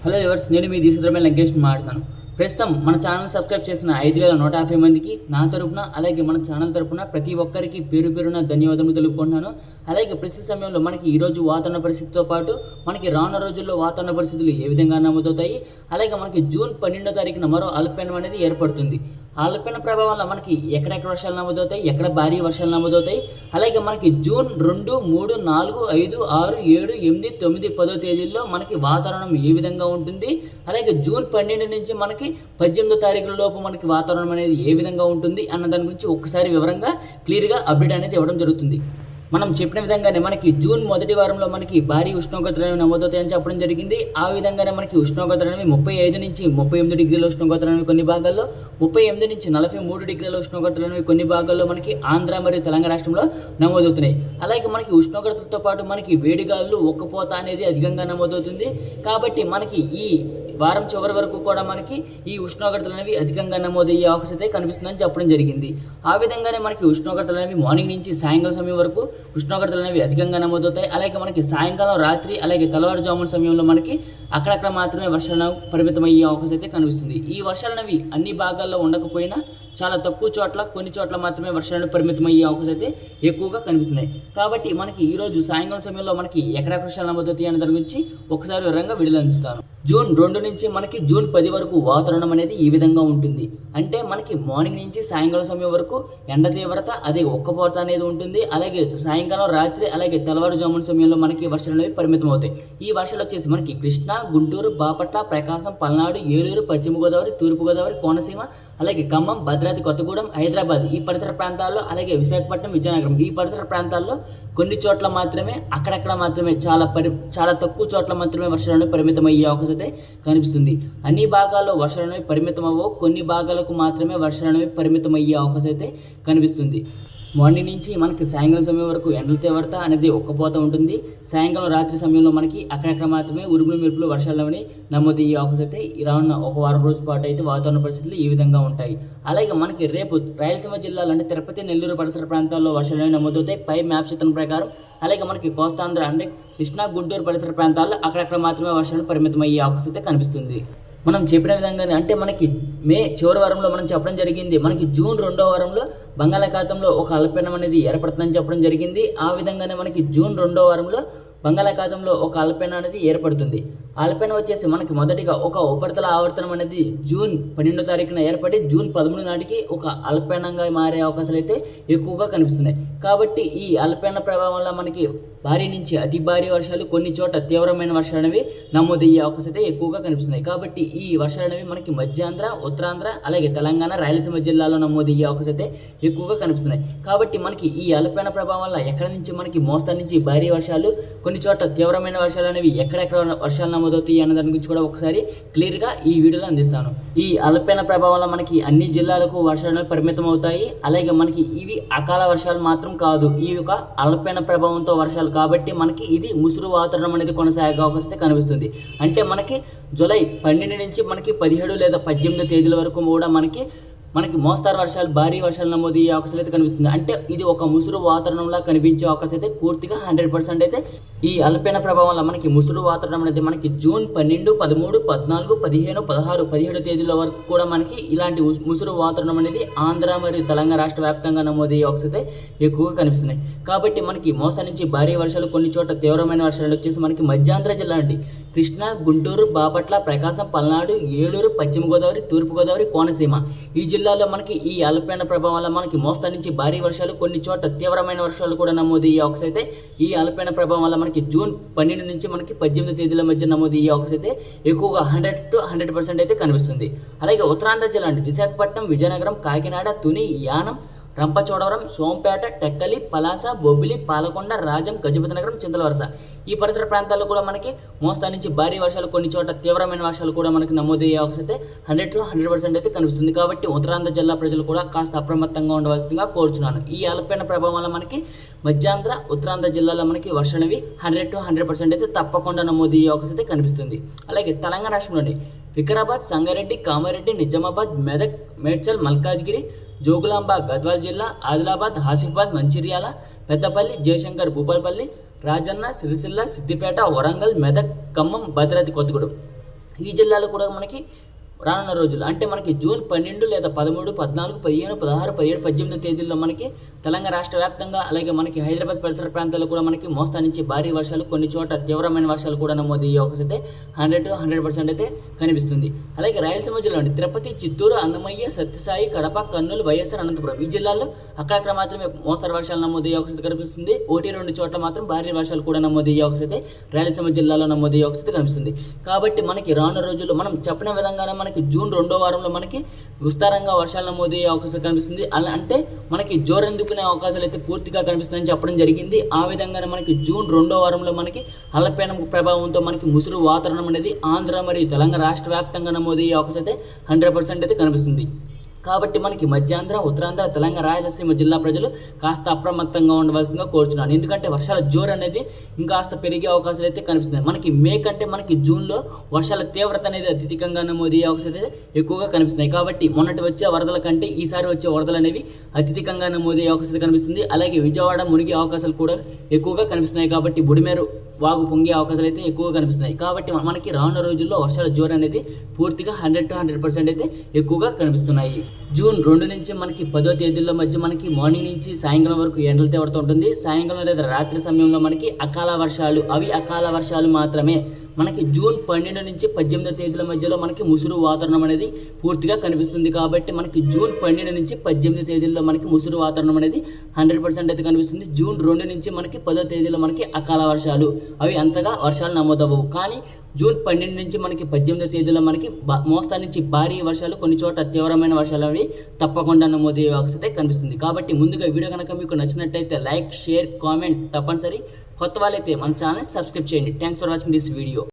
Hello ఎవర్స్, నేను మీ దీసద్రమైన లంకేష్ మాట్లాడుతాను. ప్రస్తుతం మన ఛానల్ సబ్స్క్రైబ్ చేసిన 5150 మందికి నా తరపున అలాగే మన ఛానల్ తరపున ప్రతి ఒక్కరికి పేరు పేరున ధన్యవాదాలు తెలుపుకుంటున్నాను. అలాగే ప్రస్తుత సమయంలో మనకి ఈరోజు వాతావరణ పరిస్థితితో పాటు మనకి రానున్న రోజుల్లో వాతావరణ పరిస్థితులు ఏ విధంగా నమోదవుతాయి, అలాగే మనకి జూన్ 12వ తారీఖున మరో అల్పపీడనం అనేది ఏర్పడుతుంది. ఆ అల్పపీడన ప్రభావం వల్ల మనకి ఎక్కడెక్కడ వర్షాలు నమోదవుతాయి, ఎక్కడ భారీ వర్షాలు నమోదవుతాయి, అలాగే మనకి జూన్ 2, 3, 4, 5, 6, 7, 8, 9, 10 తేదీల్లో మనకి వాతావరణం ఏ విధంగా ఉంటుంది, అలాగే జూన్ 12 నుంచి మనకి 18వ తారీఖుల లోపు మనకి వాతావరణం అనేది ఏ విధంగా ఉంటుంది అన్న దాని గురించి ఒక్కసారి వివరంగా క్లియర్గా అప్డేట్ అనేది ఇవ్వడం జరుగుతుంది. మనం చెప్పిన విధంగానే మనకి జూన్ మొదటి వారంలో మనకి భారీ ఉష్ణోగ్రతలు అనేవి నమోదవుతాయని చెప్పడం జరిగింది. ఆ విధంగానే మనకి ఉష్ణోగ్రతలు అనేవి 35 నుంచి 38 డిగ్రీల ఉష్ణోగ్రతలు అనేవి కొన్ని భాగాల్లో, 38 నుంచి 43 డిగ్రీల ఉష్ణోగ్రతలు అనేవి కొన్ని భాగాల్లో మనకి ఆంధ్ర మరియు తెలంగాణ రాష్ట్రంలో నమోదవుతున్నాయి. అలాగే మనకి ఉష్ణోగ్రతలతో పాటు మనకి వేడిగాలు ఒక్కపోత అనేది అధికంగా నమోదవుతుంది. కాబట్టి మనకి ఈ వారం చివరి వరకు కూడా మనకి ఈ ఉష్ణోగ్రతలు అనేవి అధికంగా నమోదయ్యే అవకాశం అయితే కనిపిస్తుందని చెప్పడం జరిగింది. ఆ విధంగానే మనకి ఉష్ణోగ్రతలు అనేవి మార్నింగ్ నుంచి సాయంకాలం సమయం వరకు ఉష్ణోగ్రతలు అనేవి అధికంగా నమోదవుతాయి. అలాగే మనకి సాయంకాలం, రాత్రి, అలాగే తెల్లవారుజామున సమయంలో మనకి అక్కడక్కడ మాత్రమే వర్షాలు పరిమితమయ్యే అవకాశం అయితే కనిపిస్తుంది. ఈ వర్షాలు అనేవి అన్ని భాగాల్లో ఉండకపోయినా చాలా తక్కువ చోట్ల, కొన్ని చోట్ల మాత్రమే వర్షాలు పరిమితమయ్యే అవకాశం అయితే ఎక్కువగా కనిపిస్తున్నాయి. కాబట్టి మనకి ఈరోజు సాయంకాలం సమయంలో మనకి ఎక్కడెక్కడ వర్షాలు నమోదవుతాయి అనే దాని గురించి ఒకసారి వివరంగా విడుదలందిస్తాను. జూన్ 2 నుంచి మనకి జూన్ 10 వరకు వాతావరణం అనేది ఈ విధంగా ఉంటుంది. అంటే మనకి మార్నింగ్ నుంచి సాయంకాలం సమయం వరకు ఎండ తీవ్రత, అదే ఒక్కపోత అనేది ఉంటుంది. అలాగే సాయంకాలం, రాత్రి, అలాగే తెల్లవారుజామున సమయంలో మనకి వర్షాలు అనేవి పరిమితం అవుతాయి. ఈ వర్షాలు వచ్చేసి మనకి కృష్ణా, గుంటూరు, బాపట్ల, ప్రకాశం, పల్నాడు, ఏలూరు, పశ్చిమ గోదావరి, తూర్పు గోదావరి, కోనసీమ, అలాగే ఖమ్మం, భద్రాద్రి కొత్తగూడెం, హైదరాబాద్ ఈ పరిసర ప్రాంతాల్లో, అలాగే విశాఖపట్నం, విజయనగరం ఈ పరిసర ప్రాంతాల్లో కొన్ని చోట్ల మాత్రమే, అక్కడక్కడ మాత్రమే చాలా తక్కువ చోట్ల మాత్రమే వర్షాలను పరిమితమయ్యే అవకాశం అయితే కనిపిస్తుంది. అన్ని భాగాల్లో వర్షాలు పరిమితం అవ్వవు, కొన్ని భాగాలకు మాత్రమే వర్షాలు పరిమితమయ్యే అవకాశం అయితే కనిపిస్తుంది. మార్నింగ్ నుంచి మనకి సాయంకాలం సమయం వరకు ఎండల తీవ్రత అనేది ఒక్కపోత ఉంటుంది. సాయంకాలం, రాత్రి సమయంలో మనకి అక్కడక్కడ మాత్రమే ఉరుములు మెరుపులు వర్షాలు అనేవి నమోదయ్యే అవకాశం అయితే రానున్న ఒక వారం రోజుల పాటు అయితే వాతావరణ పరిస్థితులు ఈ విధంగా ఉంటాయి. అలాగే మనకి రేపు రాయలసీమ జిల్లాలు అంటే తిరుపతి, నెల్లూరు పరిసర ప్రాంతాల్లో వర్షాలు అనేవి నమోదవుతాయి పై మ్యాప్ చిత్రం ప్రకారం. అలాగే మనకి కోస్తాంధ్ర అంటే కృష్ణా, గుంటూరు పరిసర ప్రాంతాల్లో అక్కడక్కడ మాత్రమే వర్షాలు పరిమితమయ్యే అవకాశం అయితే కనిపిస్తుంది. మనం చెప్పిన విధంగానే అంటే మనకి మే చివరి వారంలో మనం చెప్పడం జరిగింది, మనకి జూన్ 2వ వారంలో బంగాళాఖాతంలో ఒక అల్పపీడనం అనేది ఏర్పడుతుందని చెప్పడం జరిగింది. ఆ విధంగానే మనకి జూన్ 2వ వారంలో బంగాళాఖాతంలో ఒక అల్పపీడనం అనేది ఏర్పడుతుంది. అల్పపీడనం వచ్చేసి మనకి మొదటిగా ఒక ఉపరితల ఆవర్తనం అనేది జూన్ 12వ తారీఖున ఏర్పడి జూన్ 13 నాటికి ఒక అల్పపీడనంగా మారే అవకాశాలు అయితే ఎక్కువగా కనిపిస్తున్నాయి. కాబట్టి ఈ అల్పపీడన ప్రభావం వల్ల మనకి భారీ నుంచి అతి భారీ వర్షాలు, కొన్ని చోట్ల తీవ్రమైన వర్షాలు అనేవి నమోదయ్యే అవకాశం అయితే ఎక్కువగా కనిపిస్తున్నాయి. కాబట్టి ఈ వర్షాలు అనేవి మనకి మధ్యాంధ్ర, ఉత్తరాంధ్ర, అలాగే తెలంగాణ, రాయలసీమ జిల్లాలో నమోదయ్యే అవకాశం అయితే ఎక్కువగా కనిపిస్తున్నాయి. కాబట్టి మనకి ఈ అల్పపీడన ప్రభావం వల్ల ఎక్కడ నుంచి మనకి మోస్తరు నుంచి భారీ వర్షాలు, కొన్ని చోట్ల తీవ్రమైన వర్షాలు అనేవి ఎక్కడెక్కడ వర్షాలు నమోదవుతాయి అన్న దాని గురించి కూడా ఒకసారి క్లియర్గా ఈ వీడియోలో అందిస్తాను. ఈ అల్పపీడన ప్రభావం వల్ల మనకి అన్ని జిల్లాలకు వర్షాలు పరిమితం అవుతాయి. అలాగే మనకి ఇవి అకాల వర్షాలు మాత్రం కాదు, ఈ యొక్క అల్పపీడన ప్రభావంతో వర్షాలు కాబట్టి మనకి ఇది ముసురు వాతావరణం అనేది కొనసాగే అవకాశం కనిపిస్తుంది. అంటే మనకి జూలై 12 నుంచి మనకి 17 లేదా 18 తేదీల వరకు కూడా మనకి మోస్తారు వర్షాలు, భారీ వర్షాలు నమోదయ్యే అవకాశం అయితే కనిపిస్తుంది. అంటే ఇది ఒక ముసురు వాతావరణంలా కనిపించే అవకాశం అయితే పూర్తిగా 100% అయితే ఈ అల్పపీడన ప్రభావం వల్ల మనకి ముసురు వాతావరణం అనేది మనకి జూన్ 12, 13, 14, 15, 16, 17 తేదీల వరకు కూడా మనకి ఇలాంటి ముసురు వాతావరణం అనేది ఆంధ్ర మరియు తెలంగాణ రాష్ట్ర వ్యాప్తంగా నమోదయ్యే అవకాశం అయితే ఎక్కువగా కనిపిస్తున్నాయి. కాబట్టి మనకి మోస్తరు నుంచి భారీ వర్షాలు, కొన్ని చోట్ల తీవ్రమైన వర్షాలు వచ్చేసి మనకి మధ్యాంధ్ర జిల్లా నుండి కృష్ణా, గుంటూరు, బాపట్ల, ప్రకాశం, పల్నాడు, ఏలూరు, పశ్చిమ గోదావరి, తూర్పు గోదావరి, కోనసీమ ఈ జిల్లాలో మనకి ఈ అల్పపీడన ప్రభావం వల్ల మనకి మోస్తరు నుంచి భారీ వర్షాలు, కొన్ని చోట్ల తీవ్రమైన వర్షాలు కూడా నమోదయ్యే అవకాశం అయితే ఈ అల్పపీడన ప్రభావం వల్ల మనకి జూన్ 12 నుంచి మనకి 18 తేదీల మధ్య నమోదయ్యే అవకాశం అయితే ఎక్కువగా 100% అయితే కనిపిస్తుంది. అలాగే ఉత్తరాంధ్ర జిల్లా అంటే విశాఖపట్నం, విజయనగరం, కాకినాడ, తుని, యానం, రంపచోడవరం, సోంపేట, టెక్కలి, పలాస, బొబ్బిలి, పాలకొండ, రాజం, గజపతినగరం, చింతలవరస ఈ పరిసర ప్రాంతాల్లో కూడా మనకి మోస్తరు నుంచి భారీ వర్షాలు, కొన్ని చోట్ల తీవ్రమైన వర్షాలు కూడా మనకి నమోదయ్యే అవకాశం అయితే 100% అయితే కనిపిస్తుంది. కాబట్టి ఉత్తరాంధ్ర జిల్లా ప్రజలు కూడా కాస్త అప్రమత్తంగా ఉండవలసిందిగా కోరుచున్నాను. ఈ అల్పపీడన ప్రభావం వల్ల మనకి మధ్యాంధ్ర, ఉత్తరాంధ్ర జిల్లాలో మనకి వర్షాలు 100% అయితే తప్పకుండా నమోదయ్యే అవకాశం అయితే కనిపిస్తుంది. అలాగే తెలంగాణ రాష్ట్రంలోని వికారాబాద్, సంగారెడ్డి, కామారెడ్డి, నిజామాబాద్, మెదక్, మేడ్చల్, మల్కాజ్గిరి, జోగులాంబ, గద్వాల్ జిల్లా, ఆదిలాబాద్, ఆసిఫాబాద్, మంచిర్యాల, పెద్దపల్లి, జయశంకర్, భూపాలపల్లి, రాజన్న, సిరిసిల్ల, సిద్దిపేట, వరంగల్, మెదక్, ఖమ్మం, భద్రాద్రి కొత్తగూడెం ఈ జిల్లాలో కూడా మనకి రానున్న రోజులు అంటే మనకి జూన్ 12 లేదా 13, 14, 15, 16, 17, 18 తేదీల్లో మనకి తెలంగాణ రాష్ట్ర వ్యాప్తంగా అలాగే మనకి హైదరాబాద్ పరిసర ప్రాంతాల్లో కూడా మనకి మోస్తరు నుంచి భారీ వర్షాలు, కొన్ని చోట్ల తీవ్రమైన వర్షాలు కూడా నమోదయ్యే అవకాశం అయితే 100% అయితే కనిపిస్తుంది. అలాగే రాయలసీమ జిల్లా తిరుపతి, చిత్తూరు, అన్నమయ్య, సత్యసాయి, కడప, కర్నూలు, వైఎస్ఆర్, అనంతపురం ఈ జిల్లాల్లో అక్కడక్కడ మాత్రమే మోస్తరు వర్షాలు నమోదయ్యే అవకాశం కనిపిస్తుంది. 1-2 చోట్ల మాత్రం భారీ వర్షాలు కూడా నమోదయ్యే అవకాశం అయితే రాయలసీమ జిల్లాలో నమోదయ్యే అవకాశం కనిపిస్తుంది. కాబట్టి మనకి రానున్న రోజుల్లో మనం చెప్పిన విధంగానే మనకి జూన్ 2వ వారంలో మనకి విస్తారంగా వర్షాలు నమోదయ్యే అవకాశం కనిపిస్తుంది. అలా అంటే మనకి జోరందుకునే అవకాశాలు అయితే పూర్తిగా కనిపిస్తున్నాయని చెప్పడం జరిగింది. ఆ విధంగానే మనకి జూన్ 2వ వారంలో మనకి అల్పపీడనం ప్రభావంతో మనకి ముసురు వాతావరణం అనేది ఆంధ్ర మరియు తెలంగాణ రాష్ట్ర వ్యాప్తంగా నమోదయ్యే అవకాశం అయితే 100% అయితే కనిపిస్తుంది. కాబట్టి మనకి మధ్యాంధ్ర, ఉత్తరాంధ్ర, తెలంగాణ, రాయలసీమ జిల్లా ప్రజలు కాస్త అప్రమత్తంగా ఉండవలసిందిగా కోరుచున్నాను. ఎందుకంటే వర్షాల జోరు అనేది ఇంకాస్త పెరిగే అవకాశాలు అయితే కనిపిస్తుంది. మనకి మే కంటే మనకి జూన్లో వర్షాల తీవ్రత అనేది అత్యధికంగా నమోదయ్యే అవకాశాలు అయితే ఎక్కువగా కనిపిస్తున్నాయి. కాబట్టి మొన్నటి వచ్చే వరదల కంటే ఈసారి వచ్చే వరదలు అనేవి అత్యధికంగా నమోదయ్యే అవకాశాలు కనిపిస్తుంది. అలాగే విజయవాడ మునిగే అవకాశాలు కూడా ఎక్కువగా కనిపిస్తున్నాయి. కాబట్టి బుడిమేరు వాగు పొంగే అవకాశాలు అయితే ఎక్కువగా కనిపిస్తున్నాయి. కాబట్టి మనకి రానున్న రోజుల్లో వర్షాల జోరు అనేది పూర్తిగా 100% అయితే ఎక్కువగా కనిపిస్తున్నాయి. జూన్ 2 నుంచి మనకి 10వ తేదీల మధ్య మనకి మార్నింగ్ నుంచి సాయంకాలం వరకు ఎండల తీవ్రత ఉంటుంది. సాయంకాలం లేదా రాత్రి సమయంలో మనకి అకాల వర్షాలు, అవి అకాల వర్షాలు మాత్రమే. మనకి జూన్ 12 నుంచి 18వ తేదీల మధ్యలో మనకి ముసురు వాతావరణం అనేది పూర్తిగా కనిపిస్తుంది. కాబట్టి మనకి జూన్ 12 నుంచి 18 తేదీల్లో మనకి ముసురు వాతావరణం అనేది 100% అయితే కనిపిస్తుంది. జూన్ 2 నుంచి మనకి 10వ తేదీలో మనకి అకాల వర్షాలు, అవి అంతగా వర్షాలు నమోదవ్వవు. కానీ జూన్ 12 నుంచి మనకి 18వ తేదీలో మనకి మోస్తరు నుంచి భారీ వర్షాలు, కొన్ని చోట్ల తీవ్రమైన వర్షాలు అవి తప్పకుండా నమోదయ్యే అవకాశం కనిపిస్తుంది. కాబట్టి ముందుగా వీడియో కనుక మీకు నచ్చినట్టయితే లైక్, షేర్, కామెంట్ తప్పనిసరి. కొత్త వాళ్ళైతే మన ఛానల్ సబ్స్క్రైబ్ చేయండి. Thanks for watching this video.